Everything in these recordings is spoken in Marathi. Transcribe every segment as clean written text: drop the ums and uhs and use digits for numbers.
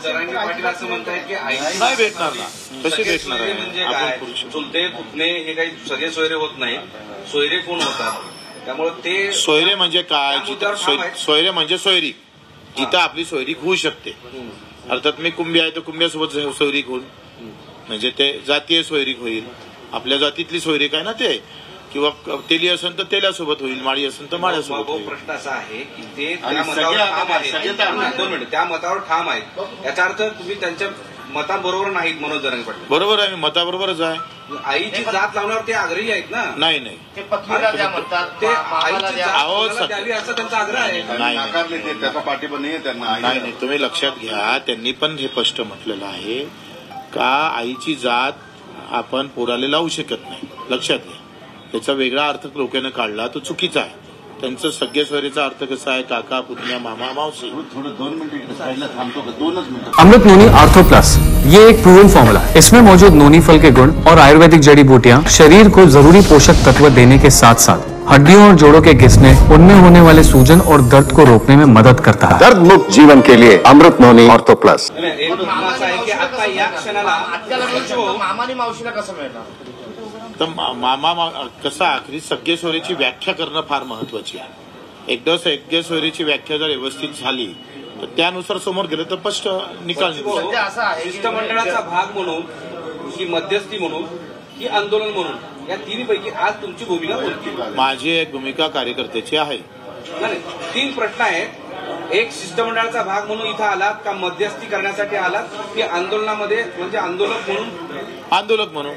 जरांगे पाटील असं म्हणतायत की नाही भेटणार ना, कसे भेटणार आहे? म्हणजे काय चुलते पुतणे हे काही सगळे सोयरे होत नाहीत, सोयरे कोण होतात? त्यामुळे ते सोयरे म्हणजे काय? सोयरे म्हणजे सोयरी, जिथं आपली सोयरीक होऊ शकते. अर्थात मी कुंभी आहे तर कुंभ्यासोबत सोयरीक होईल, म्हणजे ते जातीय सोयरीक होईल. आपल्या जातीतली सोयरीक आहे ना ते, किंवा तेली असेल तर तेल्यासोबत होईल, माळी असेल तर माळ्यासोबत होईल. प्रश्न असा आहे की ते त्या मतावर ठाम आहेत. 2 मिनिट, त्या मतावर ठाम आहेत, याचा अर्थ तुम्ही त्यांच्या मताबरोबर नाहीत. मनोज जरांगे पाटील बरोबर आहे, मी मताबरोबरच आहे. आईची जात लावण्यावर ते आग्रही आहेत ना? नाही नाही, ते आईची जात द्यावी असा त्यांचा आग्रह आहे. नाही, त्याचा पाठिंबा नाही त्यांना. नाही, तुम्ही लक्षात घ्या, त्यांनी पण हे स्पष्ट म्हटलेलं आहे का आईची जात आपण पोराला लावू शकत नाही. लक्षात घ्या, त्याचा वेगळा अर्थ लोकांनी काढला तो चुकीचा आहे. त्यांचं सगळे सोयरीचा अर्थ कसा है? काका, पुतण्या, मामा, मावसी. थोड़ा 2 मिनट थामतो का? 2 मिनट. अमृत नोनी आर्थो प्लस, ये एक प्रूवन फॉर्मूला है। इसमें मौजूद नोनी फल के गुण और आयुर्वेदिक जड़ी बूटियां शरीर को जरूरी पोषक तत्व देने के साथ साथ हड्डियों और जोड़ों के घिसने, उनमें होने वाले सूजन और दर्द को रोकने में मदद करता है। दर्द मुक्त जीवन के लिए अमृत नोनी आर्थो प्लस। एक मुद्दा असा आहे की आता या क्षणाला मामानी मावशीला कसं मिळणार? तर मामा कसा आखरी सगळे सोयरीची व्याख्या करणं फार महत्वाची आहे. एकदा सगळे सोयरीची व्याख्या जर व्यवस्थित झाली तर त्यानुसार समोर गेलं तर स्पष्ट निकाल निघू शकतो. शिष्टमंडळाचा भाग म्हणून, ही मध्यस्थी म्हणून, ही आंदोलन म्हणून, या तिन्हीपैकी आज तुमची भूमिका कोणती? माझी एक भूमिका कार्यकर्त्याची आहे. नाही, 3 प्रश्न आहेत. एक, शिष्टमंडळाचा भाग म्हणून इथं आलात का मध्यस्थी करण्यासाठी आलात की आंदोलनामध्ये म्हणजे आंदोलक म्हणून? आंदोलक म्हणून.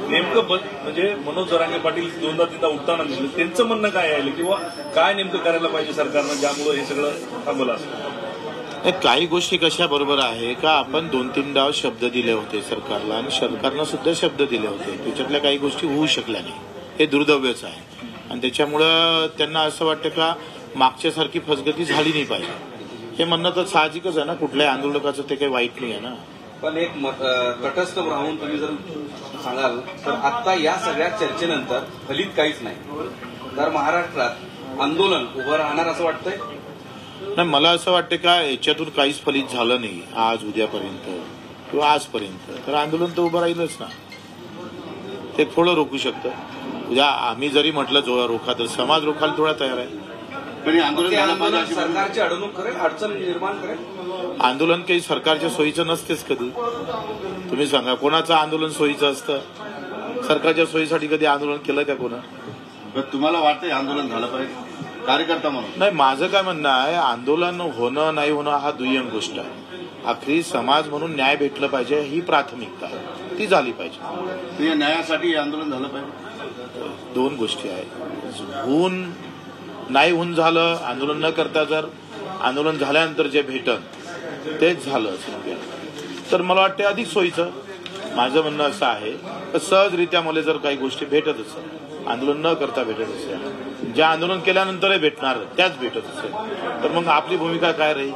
नेमकं म्हणजे मनोज जरांगे पाटील 2दा-3दा उठताना दिसले, त्यांचं म्हणणं काय आहे किंवा काय नेमकं करायला पाहिजे सरकारनं ज्यामुळे हे सगळं थांबलं असं? काही गोष्टी कशा बरोबर आहे का आपण 2-3दा शब्द दिले होते सरकारला आणि सरकारनं सुद्धा शब्द दिले होते, त्याच्यातल्या काही गोष्टी होऊ शकल्या नाही. हे दुर्दैवच आहे आणि त्याच्यामुळं त्यांना असं वाटतं का मागच्यासारखी फसगती झाली नाही पाहिजे. हे म्हणणं तर साहजिकच आहे ना, कुठल्याही आंदोलकाचं ते काही वाईट नाही आहे ना. पण एक तटस्थ राहून तुम्ही जर सांगाल तर आता या सगळ्या चर्चेनंतर फलित काहीच नाही, तर महाराष्ट्रात आंदोलन उभं राहणार असं वाटतंय? नाही, मला असं वाटतं का याच्यातून काहीच फलित झालं नाही आज उद्यापर्यंत किंवा आजपर्यंत, तर आंदोलन तर उभं राहीलच ना. ते थोडं रोखू शकतं. उद्या आम्ही जरी म्हटलं जो रोखा तर समाज रोखायला थोडा तयार आहे. पण आंदोलन सरकारची अडवणूक करेल, अडचण निर्माण करेल. आंदोलन काही सरकारच्या सोयीचं नसतेच कधी. तुम्ही सांगा, कोणाचं आंदोलन सोयीचं असतं? सरकारच्या सोयीसाठी कधी आंदोलन केलं का कोणा? तुम्हाला वाटतंय आंदोलन झालं पाहिजे कार्यकर्ता म्हणून? नाही, माझं काय म्हणणं आहे, आंदोलन होणं नाही होणं हा दुय्यम गोष्ट आहे. आखरी समाज म्हणून न्याय भेटलं पाहिजे ही प्राथमिकता आहे, ती झाली पाहिजे. या न्यायासाठी आंदोलन झालं पाहिजे. 2 गोष्टी आहेत. होऊन नाही होऊन झालं, आंदोलन न करता जर आंदोलन झाल्यानंतर जे भेटन तेच झालं तर मला वाटतं अधिक सोयीचं. माझं म्हणणं असं आहे तर सहजरित्या मला जर काही गोष्टी भेटत असेल, आंदोलन न करता भेटत असेल, ज्या आंदोलन केल्यानंतरही भेटणार त्याच भेटत असेल, तर मग आपली भूमिका काय राहील?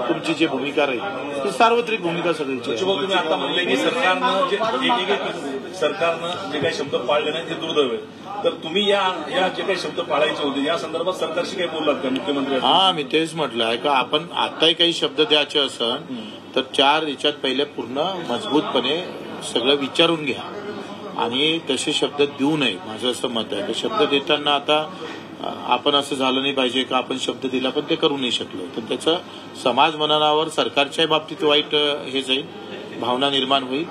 तुमची जी भूमिका राहील ती सार्वत्रिक भूमिका सगळीची. तुम्ही आता म्हणले की सरकारनं जे काही शब्द पाळले नाही ते दुर्दैव आहे, तर तुम्ही या जे काही शब्द पाळायचे होते या संदर्भात सरकारशी काही बोललात का मुख्यमंत्री? हा, मी तेच म्हटलं आहे का आपण आताही काही शब्द द्यायचे असेल तर 4 याच्यात पहिले पूर्ण मजबूतपणे सगळं विचारून घ्या आणि तसे शब्द देऊ नये, माझं असं मत आहे. शब्द देताना आता आपण असं झालं नाही पाहिजे का आपण शब्द दिला पण ते करू नाही शकलो, तर त्याचं समाज मननावर सरकारच्या बाबतीत वाईट हे जाईल, भावना निर्माण होईल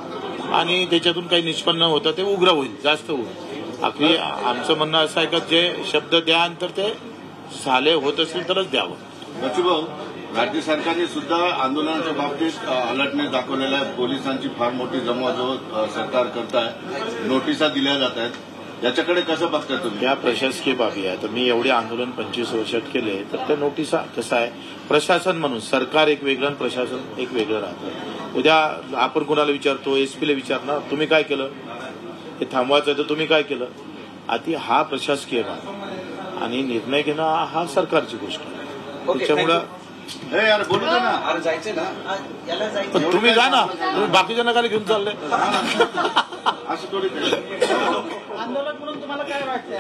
आणि त्याच्यातून काही निष्पन्न होतं ते उग्र होईल, जास्त होईल. आखरी आमचं म्हणणं असं आहे का जे शब्द द्यानंतर ते झाले होत असेल तरच द्यावं. बचूभाऊ, राज्य सरकारने सुद्धा आंदोलनाच्या बाबतीत अलर्टनेस दाखवलेला आहे. पोलिसांची फार मोठी जमवाजमव सरकार करत आहे, नोटिसा दिल्या जात आहेत, याच्याकडे कसं बघताय तुम्ही? त्या प्रशासकीय बाबी आहे. तर मी एवढे आंदोलन 25 वर्षात केले तर त्या नोटिसा कसं आहे, प्रशासन म्हणून सरकार एक वेगळं आणि प्रशासन एक वेगळं राहतं. उद्या आपण कोणाला विचारतो, एसपीला विचारणार तुम्ही काय केलं, हे थांबवायचं तर तुम्ही काय केलं. आधी हा प्रशासकीय भाग आणि निर्णय घेणं हा सरकारची गोष्ट आहे. त्याच्यामुळं यार बोलू दे ना, अरे जायचंय ना, पण तुम्ही जा ना, तुम्ही बाकीच्या नकाला घेऊन चालले असं थोडी. आंदोलक म्हणून तुम्हाला काय वाटतंय?